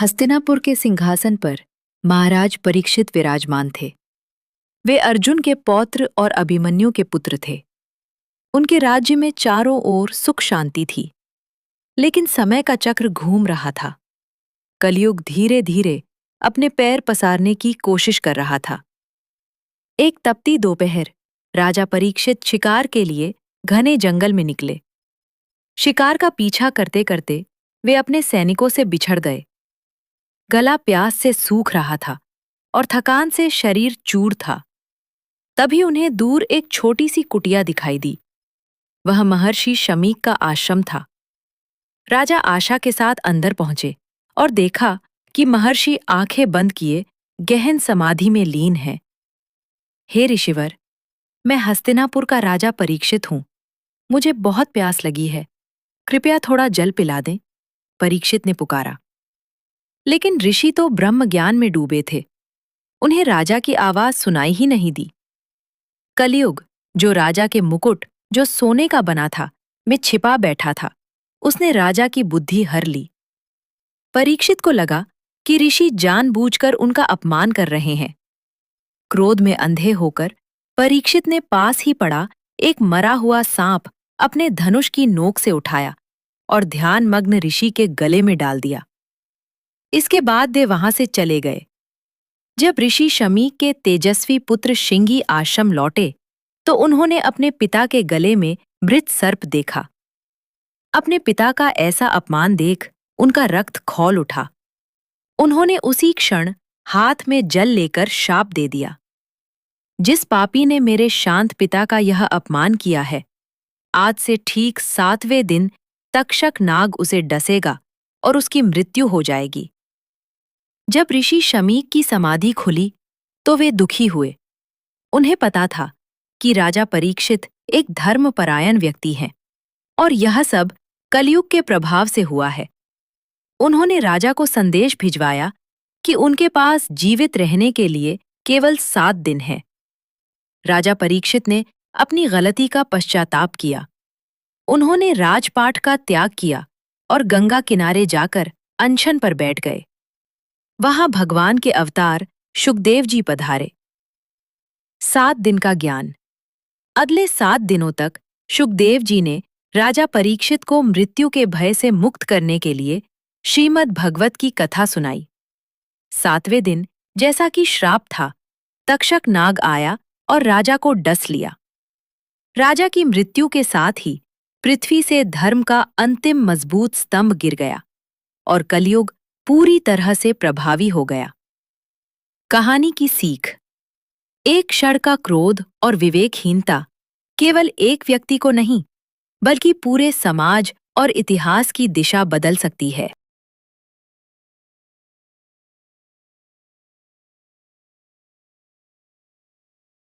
हस्तिनापुर के सिंहासन पर महाराज परीक्षित विराजमान थे। वे अर्जुन के पौत्र और अभिमन्यु के पुत्र थे। उनके राज्य में चारों ओर सुख शांति थी। लेकिन समय का चक्र घूम रहा था। कलयुग धीरे धीरे अपने पैर पसारने की कोशिश कर रहा था। एक तपती दोपहर राजा परीक्षित शिकार के लिए घने जंगल में निकले। शिकार का पीछा करते करते वे अपने सैनिकों से बिछड़ गए। गला प्यास से सूख रहा था और थकान से शरीर चूर था। तभी उन्हें दूर एक छोटी सी कुटिया दिखाई दी। वह महर्षि शमीक का आश्रम था। राजा आशा के साथ अंदर पहुंचे और देखा कि महर्षि आंखें बंद किए गहन समाधि में लीन है। हे ऋषिवर, मैं हस्तिनापुर का राजा परीक्षित हूं। मुझे बहुत प्यास लगी है। कृपया थोड़ा जल पिला दें, परीक्षित ने पुकारा। लेकिन ऋषि तो ब्रह्म ज्ञान में डूबे थे। उन्हें राजा की आवाज सुनाई ही नहीं दी। कलयुग, जो राजा के मुकुट, जो सोने का बना था, में छिपा बैठा था, उसने राजा की बुद्धि हर ली। परीक्षित को लगा कि ऋषि जानबूझकर उनका अपमान कर रहे हैं। क्रोध में अंधे होकर परीक्षित ने पास ही पड़ा एक मरा हुआ सांप अपने धनुष की नोक से उठाया और ध्यानमग्न ऋषि के गले में डाल दिया। इसके बाद वे वहां से चले गए। जब ऋषि शमीक के तेजस्वी पुत्र शिंगी आश्रम लौटे तो उन्होंने अपने पिता के गले में मृत सर्प देखा। अपने पिता का ऐसा अपमान देख उनका रक्त खौल उठा। उन्होंने उसी क्षण हाथ में जल लेकर शाप दे दिया, जिस पापी ने मेरे शांत पिता का यह अपमान किया है, आज से ठीक 7वें दिन तक्षक नाग उसे डसेगा और उसकी मृत्यु हो जाएगी। जब ऋषि शमीक की समाधि खुली तो वे दुखी हुए। उन्हें पता था कि राजा परीक्षित एक धर्मपरायण व्यक्ति हैं और यह सब कलयुग के प्रभाव से हुआ है। उन्होंने राजा को संदेश भिजवाया कि उनके पास जीवित रहने के लिए केवल 7 दिन हैं। राजा परीक्षित ने अपनी गलती का पश्चाताप किया। उन्होंने राजपाट का त्याग किया और गंगा किनारे जाकर अनशन पर बैठ गए। वहां भगवान के अवतार शुकदेव जी पधारे। 7 दिन का ज्ञान। अगले 7 दिनों तक शुकदेव जी ने राजा परीक्षित को मृत्यु के भय से मुक्त करने के लिए श्रीमद् भगवत की कथा सुनाई। 7वें दिन, जैसा कि श्राप था, तक्षक नाग आया और राजा को डस लिया। राजा की मृत्यु के साथ ही पृथ्वी से धर्म का अंतिम मजबूत स्तंभ गिर गया और कलयुग पूरी तरह से प्रभावी हो गया। कहानी की सीख। एक क्षण का क्रोध और विवेकहीनता केवल एक व्यक्ति को नहीं, बल्कि पूरे समाज और इतिहास की दिशा बदल सकती है।